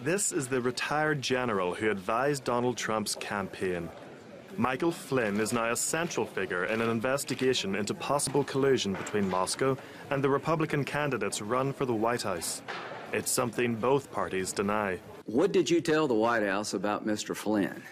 This is the retired general who advised Donald Trump's campaign. Michael Flynn is now a central figure in an investigation into possible collusion between Moscow and the Republican candidates run for the White House. It's something both parties deny. What did you tell the White House about Mr. Flynn?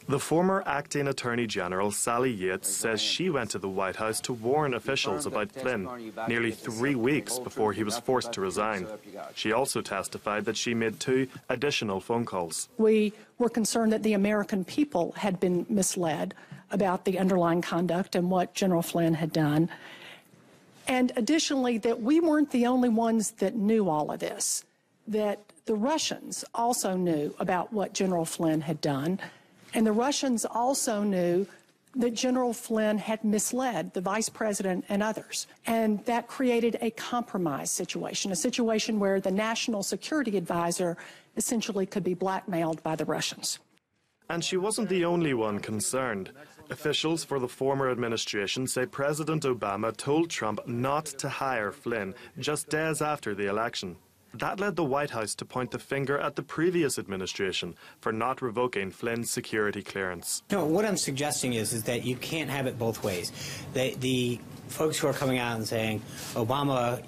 The former acting Attorney General, Sally Yates, says she went to the White House to warn officials about Flynn nearly 3 weeks before he was forced to resign. She also testified that she made 2 additional phone calls. We were concerned that the American people had been misled about the underlying conduct and what General Flynn had done. And additionally, that we weren't the only ones that knew all of this, that the Russians also knew about what General Flynn had done. And the Russians also knew that General Flynn had misled the vice president and others. And that created a compromise situation, a situation where the national security advisor essentially could be blackmailed by the Russians. And she wasn't the only one concerned. Officials for the former administration say President Obama told Trump not to hire Flynn just days after the election. That led the White House to point the finger at the previous administration for not revoking Flynn's security clearance. No, what I'm suggesting is that you can't have it both ways. The folks who are coming out and saying Obama,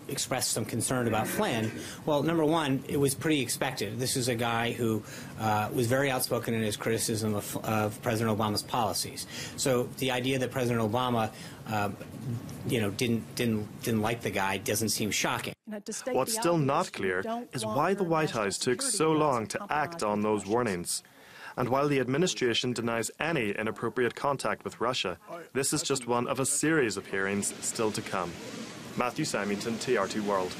expressed some concern about Flynn, well, number one, it was pretty expected. This is a guy who was very outspoken in his criticism of President Obama's policies. So the idea that President Obama, didn't like the guy doesn't seem shocking. What's still not clear is why the White House took so long to act on those warnings. And while the administration denies any inappropriate contact with Russia, this is just one of a series of hearings still to come. Matthew Symington, TRT World.